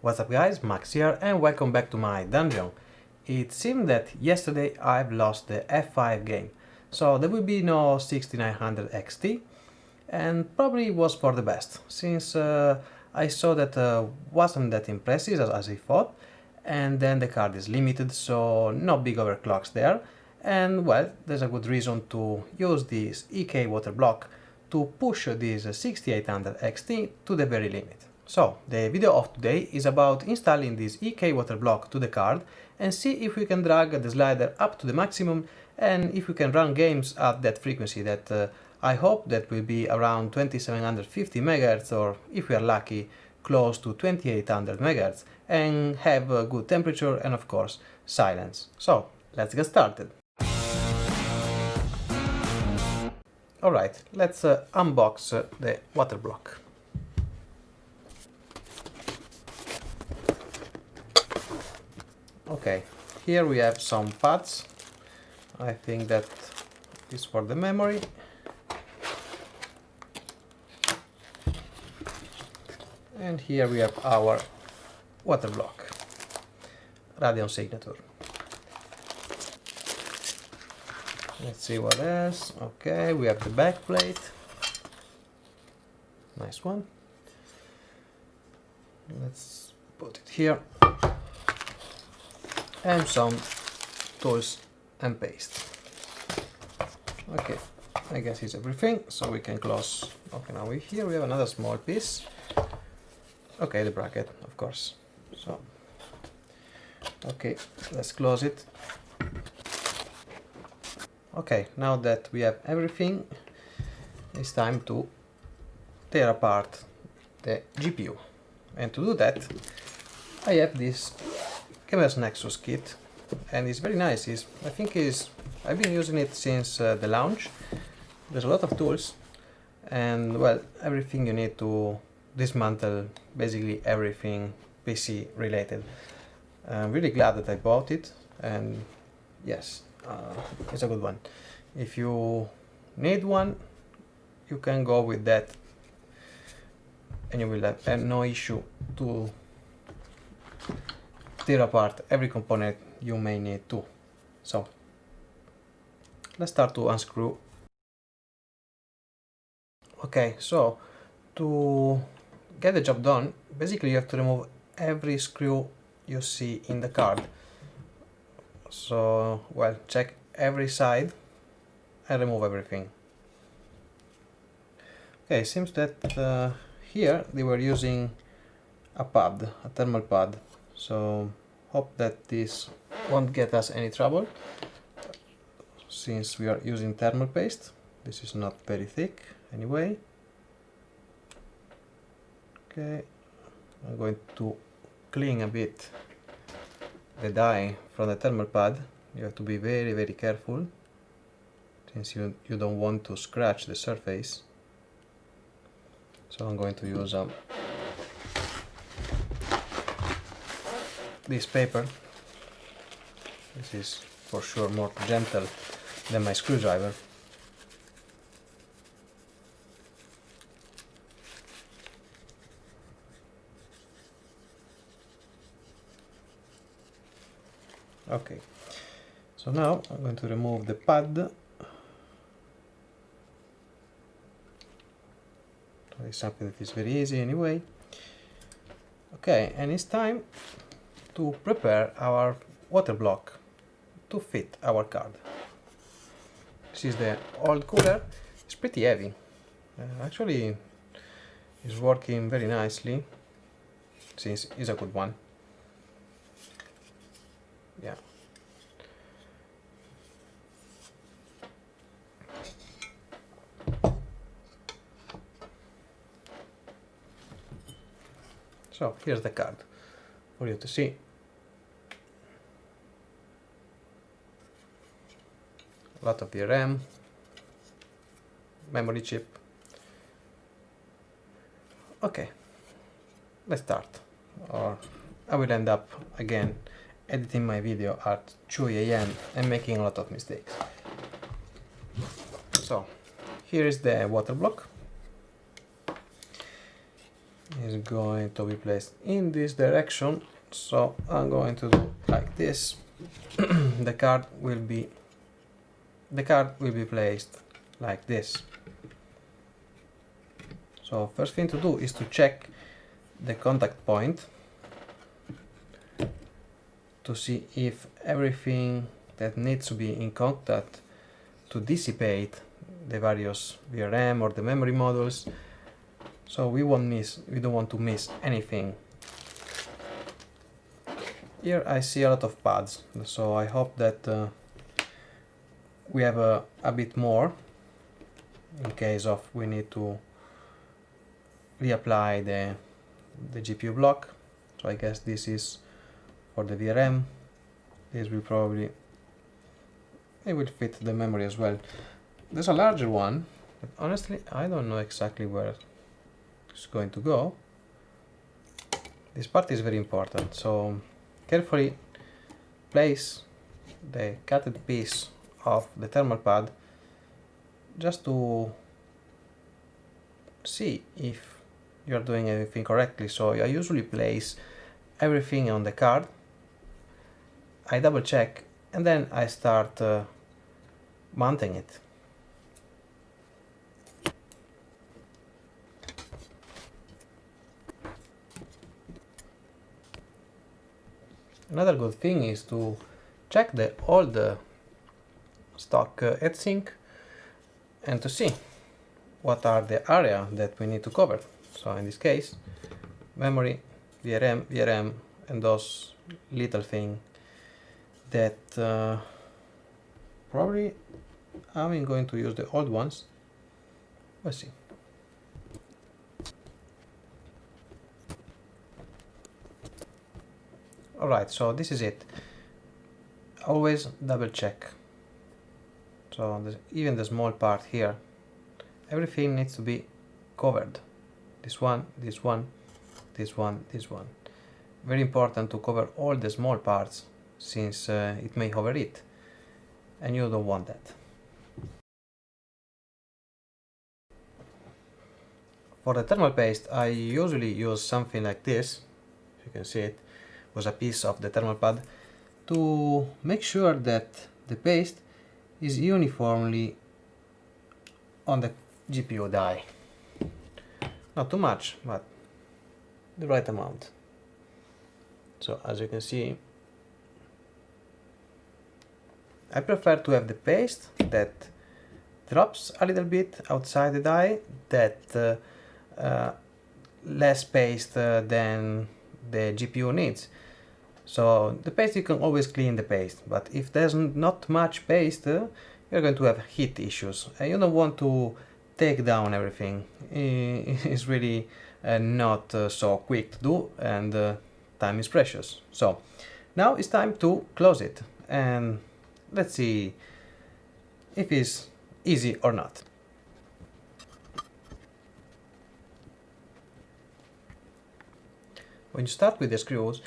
What's up guys, Max here and welcome back to my dungeon. It seemed that yesterday I've lost the F5 game, so there will be no 6900 XT, and probably was for the best, since I saw that wasn't that impressive as I thought, and then the card is limited, so no big overclocks there, and well, there's a good reason to use this EK water block to push this 6800 XT to the very limit. So, the video of today is about installing this EK water block to the card and see if we can drag the slider up to the maximum and if we can run games at that frequency that I hope that will be around 2750 MHz, or if we are lucky close to 2800 MHz, and have a good temperature and of course silence. So, let's get started. Alright, let's unbox the water block. Okay, here we have some pads. I think that is for the memory. And here we have our water block, Radeon signature. Let's see what else. Okay, we have the back plate. Nice one. Let's put it here. And some tools and paste. Okay, I guess it's everything, so we can close. Okay, now here we have another small piece. Okay, the bracket, of course. So, okay, let's close it. Okay, now that we have everything, it's time to tear apart the GPU. And to do that, I have this Nexus kit, and it's very nice. I've been using it since the launch. There's a lot of tools and well, everything you need to dismantle basically everything PC related. I'm really glad that I bought it, and yes, it's a good one. If you need one, you can go with that and you will have no issue to tear apart every component you may need to. So let's start to unscrew. Okay, so to get the job done, basically you have to remove every screw you see in the card. So, well, check every side and remove everything. Okay, it seems that here they were using a pad, a thermal pad. So hope that this won't get us any trouble, since we are using thermal paste. This is not very thick anyway. Okay, I'm going to clean a bit the dye from the thermal pad. You have to be very careful, since you don't want to scratch the surface. So I'm going to use this paper. This is for sure more gentle than my screwdriver. Okay, so now I'm going to remove the pad. So it's something that is very easy anyway. Okay, and it's time to prepare our water block to fit our card. This is the old cooler. It's pretty heavy. Actually, it's working very nicely, since it's a good one. Yeah. So here's the card for you to see. A lot of DRAM, memory chip. Okay, let's start, or I will end up again editing my video at 2 AM and making a lot of mistakes. So here is the water block. is going to be placed in this direction, so I'm going to do like this. the card will be placed like this. So first thing to do is to check the contact point to see if everything that needs to be in contact to dissipate the various VRM or the memory modules, so we don't want to miss anything. Here I see a lot of pads, so I hope that we have a bit more in case of we need to reapply the GPU block. So I guess this is for the VRM. This will probably, it will fit the memory as well. There's a larger one, but honestly I don't know exactly where it's going to go. This part is very important, so carefully place the cutted piece of the thermal pad just to see if you are doing everything correctly. So I usually place everything on the card, I double check, and then I start mounting it. Another good thing is to check the old stock heatsink and to see what are the area that we need to cover. So in this case, memory, VRM, and those little things that probably I'm going to use the old ones. Let's see. Alright, so this is it. Always double check. So even the small part here, everything needs to be covered. This one, this one, this one, this one. Very important to cover all the small parts, since it may overheat, and you don't want that. For the thermal paste, I usually use something like this. You can see it was a piece of the thermal pad to make sure that the paste is uniformly on the GPU die. Not too much, but the right amount. So as you can see, I prefer to have the paste that drops a little bit outside the die, that less paste than the GPU needs. So the paste, you can always clean the paste, but if there's not much paste, you're going to have heat issues, and you don't want to take down everything. It's really not so quick to do, and time is precious. So now it's time to close it, and let's see if it's easy or not. When you start with the screws,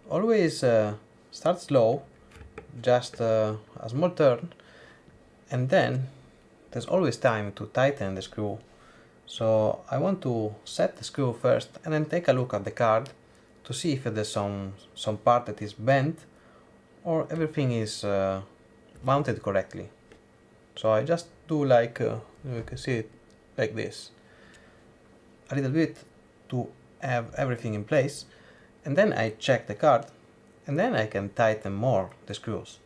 always start slow, just a small turn, and then there's always time to tighten the screw. So I want to set the screw first and then take a look at the card to see if there's some part that is bent or everything is mounted correctly. So I just do like, you can see it like this, a little bit to have everything in place, and then I check the card, and then I can tighten more the screws.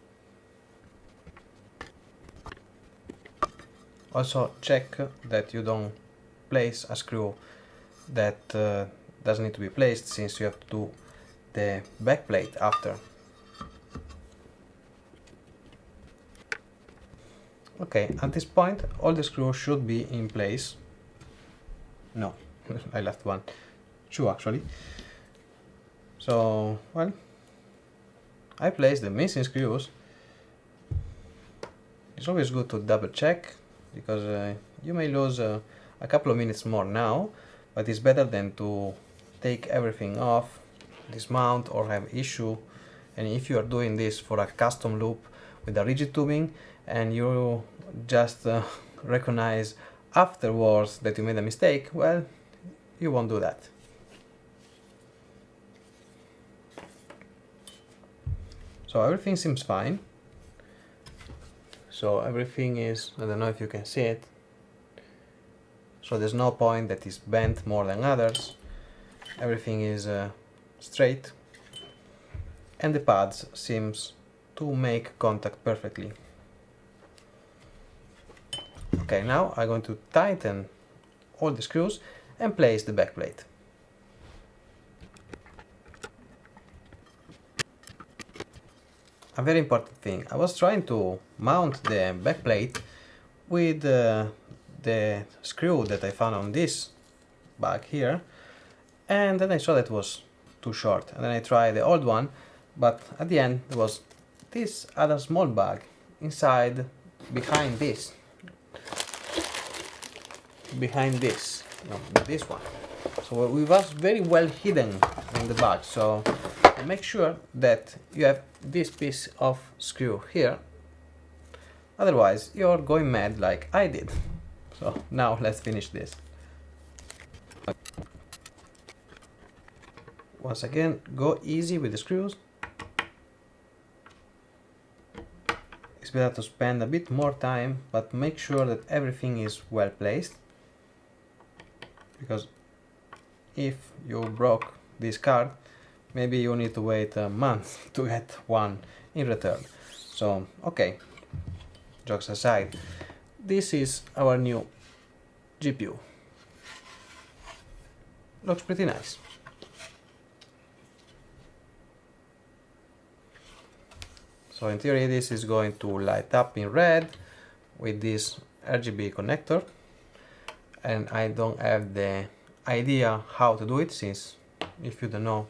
Also check that you don't place a screw that doesn't need to be placed, since you have to do the back plate after. Okay, at this point all the screws should be in place. No, I left one. Two actually. So, well, I placed the missing screws. It's always good to double check, because you may lose a couple of minutes more now, but it's better than to take everything off, dismount, or have issue. And if you are doing this for a custom loop with a rigid tubing, and you just recognize afterwards that you made a mistake, well, you won't do that. So everything seems fine. So everything is, I don't know if you can see it, so there's no point that is bent more than others. Everything is straight, and the pads seems to make contact perfectly. Okay, now I'm going to tighten all the screws and place the backplate. A very important thing, I was trying to mount the backplate with the screw that I found on this bag here, and then I saw that it was too short, and then I tried the old one, but at the end there was this other small bag inside, behind this, no, this one. So it was very well hidden in the bag, so make sure that you have this piece of screw here, otherwise you're going mad like I did. So now let's finish this. Once again, go easy with the screws. It's better to spend a bit more time, but make sure that everything is well placed, because if you broke this card, maybe you need to wait a month to get one in return. So, okay, jokes aside, this is our new GPU. Looks pretty nice. So in theory this is going to light up in red with this RGB connector, and I don't have the idea how to do it, since if you don't know,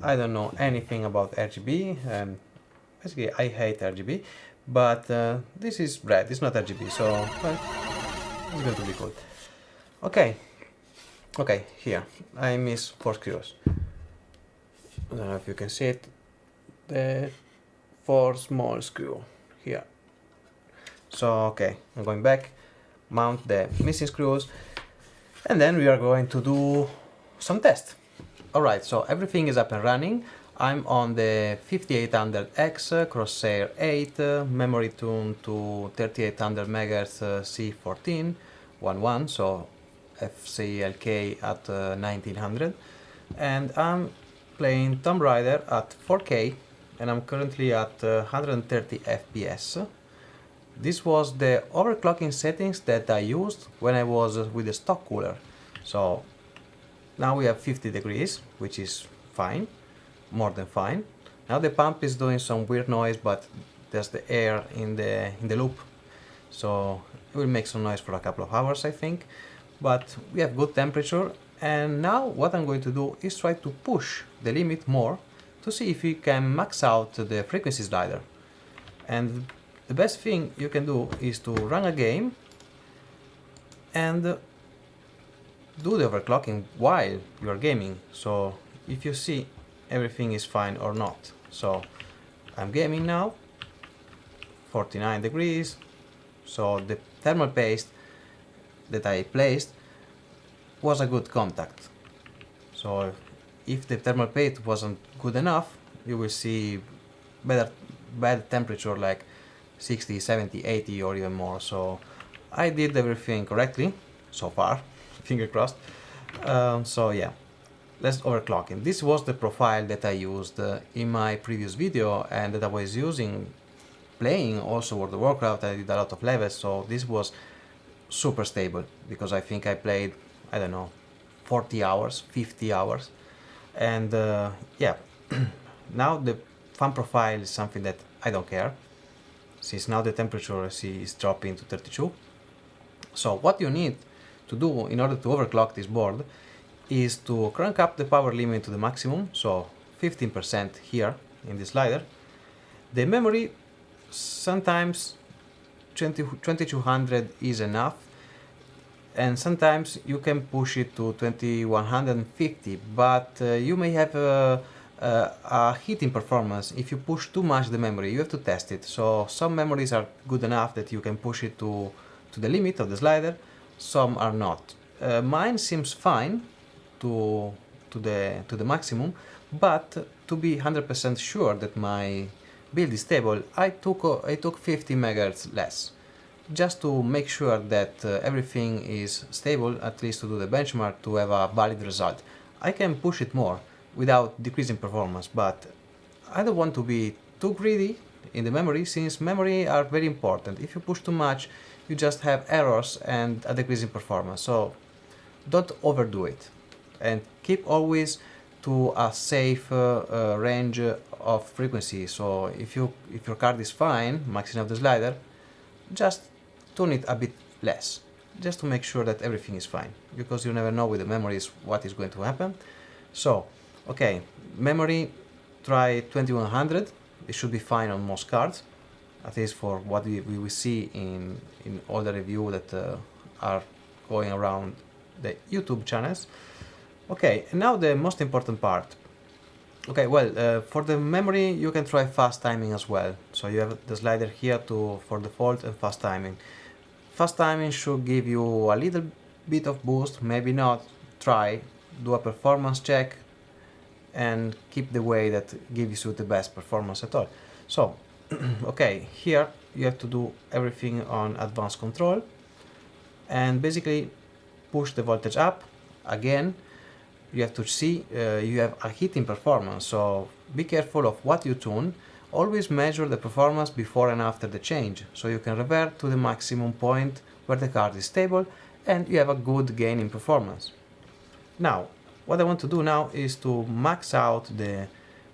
I don't know anything about RGB, and basically I hate RGB, but this is red, it's not RGB, so well, it's going to be good. Okay, here I miss 4 screws. I don't know if you can see it, the 4 small screw here. So okay, I'm going back, mount the missing screws, and then we are going to do some tests. Alright, so everything is up and running. I'm on the 5800X Crosshair 8, memory tuned to 3800 MHz C14 11, so FCLK at 1900, and I'm playing Tomb Raider at 4K, and I'm currently at 130 FPS. This was the overclocking settings that I used when I was with the stock cooler. So now we have 50 degrees, which is fine, more than fine. Now the pump is doing some weird noise, but there's the air in the loop, so it will make some noise for a couple of hours, I think. But we have good temperature, and now what I'm going to do is try to push the limit more to see if we can max out the frequency slider. And the best thing you can do is to run a game and do the overclocking while you are gaming, so if you see everything is fine or not. So I'm gaming now, 49 degrees, so the thermal paste that I placed was a good contact. So if the thermal paste wasn't good enough, you will see bad temperature like 60, 70, 80 or even more. So I did everything correctly so far, finger crossed. So yeah, let's overclocking. This was the profile that I used in my previous video, and that I was using playing also World of Warcraft. I did a lot of levels, so this was super stable, because I think I played, I don't know, 40 hours, 50 hours, and yeah. Now the fan profile is something that I don't care, since now the temperature is dropping to 32. So what you need to do in order to overclock this board is to crank up the power limit to the maximum, so 15% here in the slider. The memory, sometimes 2200 is enough, and sometimes you can push it to 2150, but you may have a heating performance if you push too much the memory. You have to test it. So some memories are good enough that you can push it to the limit of the slider, some are not. Mine seems fine to the maximum, but to be 100% sure that my build is stable, I took 50 MHz less, just to make sure that everything is stable, at least to do the benchmark, to have a valid result. I can push it more without decreasing performance, but I don't want to be too greedy in the memory, since memory are very important. If you push too much, you just have errors and a decrease in performance, so don't overdo it, and keep always to a safe range of frequency. So if your card is fine, maxing out the slider, just tune it a bit less, just to make sure that everything is fine, because you never know with the memories what is going to happen. So, okay, memory, try 2100, it should be fine on most cards, at least for what we will see in all the reviews that are going around the YouTube channels. Okay, and now the most important part. Okay, well, for the memory you can try fast timing as well. So you have the slider here for default and fast timing. Fast timing should give you a little bit of boost, maybe not. Try, do a performance check, and keep the way that gives you the best performance at all. So, okay, here you have to do everything on advanced control, and basically push the voltage up. Again, you have to see you have a heating performance, so be careful of what you tune. Always measure the performance before and after the change, so you can revert to the maximum point where the card is stable and you have a good gain in performance. Now, what I want to do now is to max out the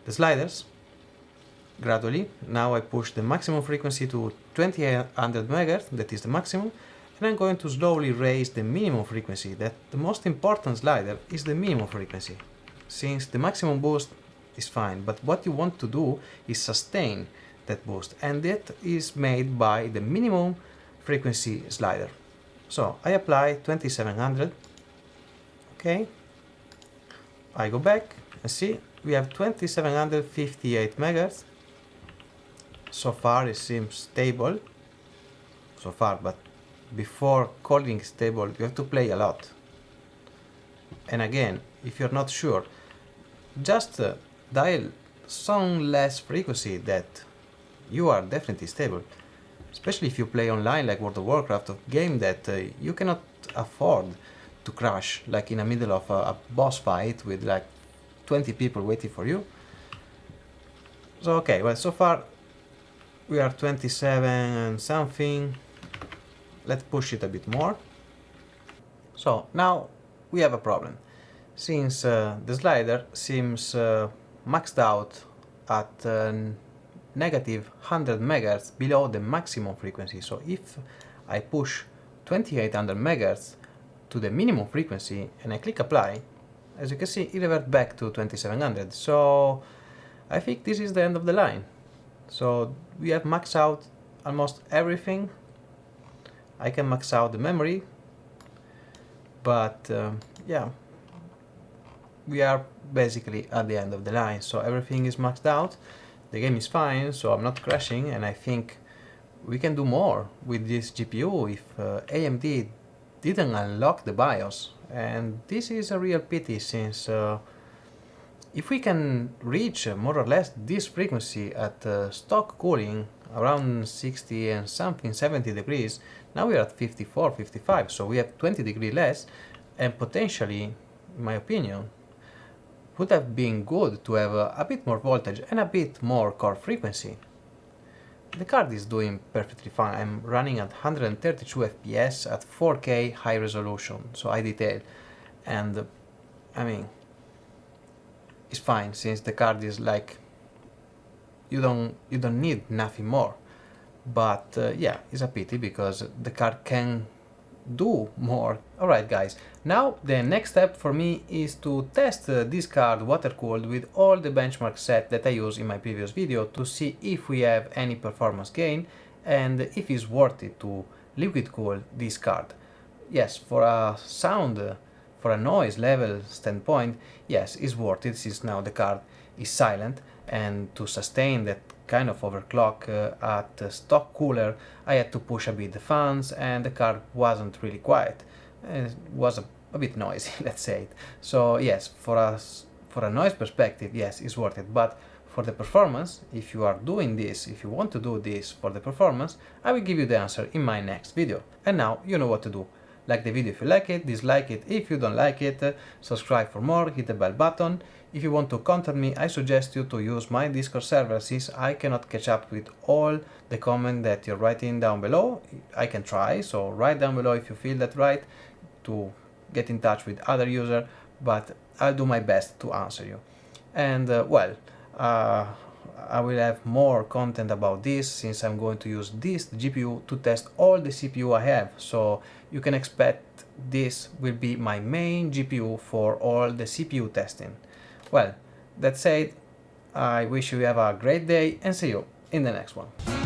sliders gradually. Now I push the maximum frequency to 2800 MHz, that is the maximum, and I'm going to slowly raise the minimum frequency. That the most important slider is the minimum frequency, since the maximum boost is fine, but what you want to do is sustain that boost, and that is made by the minimum frequency slider. So I apply 2700, okay, I go back and see we have 2758 MHz. So far it seems stable, so far, but before calling stable you have to play a lot. And again, if you're not sure, just dial some less frequency, that you are definitely stable, especially if you play online like World of Warcraft, a game that you cannot afford to crash, like in the middle of a boss fight with like 20 people waiting for you. So okay, well, so far we are 27 and something. Let's push it a bit more. So now we have a problem, since the slider seems maxed out at negative 100 MHz below the maximum frequency. So if I push 2800 MHz to the minimum frequency and I click apply, as you can see it reverts back to 2700. So I think this is the end of the line. So we have maxed out almost everything. I can max out the memory, but yeah, we are basically at the end of the line. So everything is maxed out, the game is fine, so I'm not crashing, and I think we can do more with this GPU if AMD didn't unlock the BIOS. And this is a real pity, since if we can reach more or less this frequency at stock cooling around 60 and something 70 degrees, now we are at 54, 55, so we have 20 degrees less, and potentially, in my opinion, would have been good to have a bit more voltage and a bit more core frequency. The card is doing perfectly fine. I'm running at 132 FPS at 4K high resolution, so high detail, and I mean, it's fine, since the card is like, you don't need nothing more. But yeah, it's a pity because the card can do more. Alright guys, now the next step for me is to test this card water cooled with all the benchmark set that I used in my previous video, to see if we have any performance gain and if it's worth it to liquid cool this card. Yes, for a sound, for a noise level standpoint, yes, it's worth it, since now the card is silent, and to sustain that kind of overclock at stock cooler, I had to push a bit the fans, and the card wasn't really quiet. It was a bit noisy, let's say it. So yes, for a noise perspective, yes, it's worth it, but for the performance, if you are doing this, if you want to do this for the performance, I will give you the answer in my next video. And now you know what to do. Like the video if you like it, dislike it if you don't like it, subscribe for more, hit the bell button. If you want to contact me, I suggest you to use my Discord server, since I cannot catch up with all the comments that you're writing down below. I can try, so write down below if you feel that right, to get in touch with other users, but I'll do my best to answer you. And I will have more content about this, since I'm going to use this GPU to test all the CPU I have, so you can expect this will be my main GPU for all the CPU testing. Well, that said, I wish you have a great day and see you in the next one.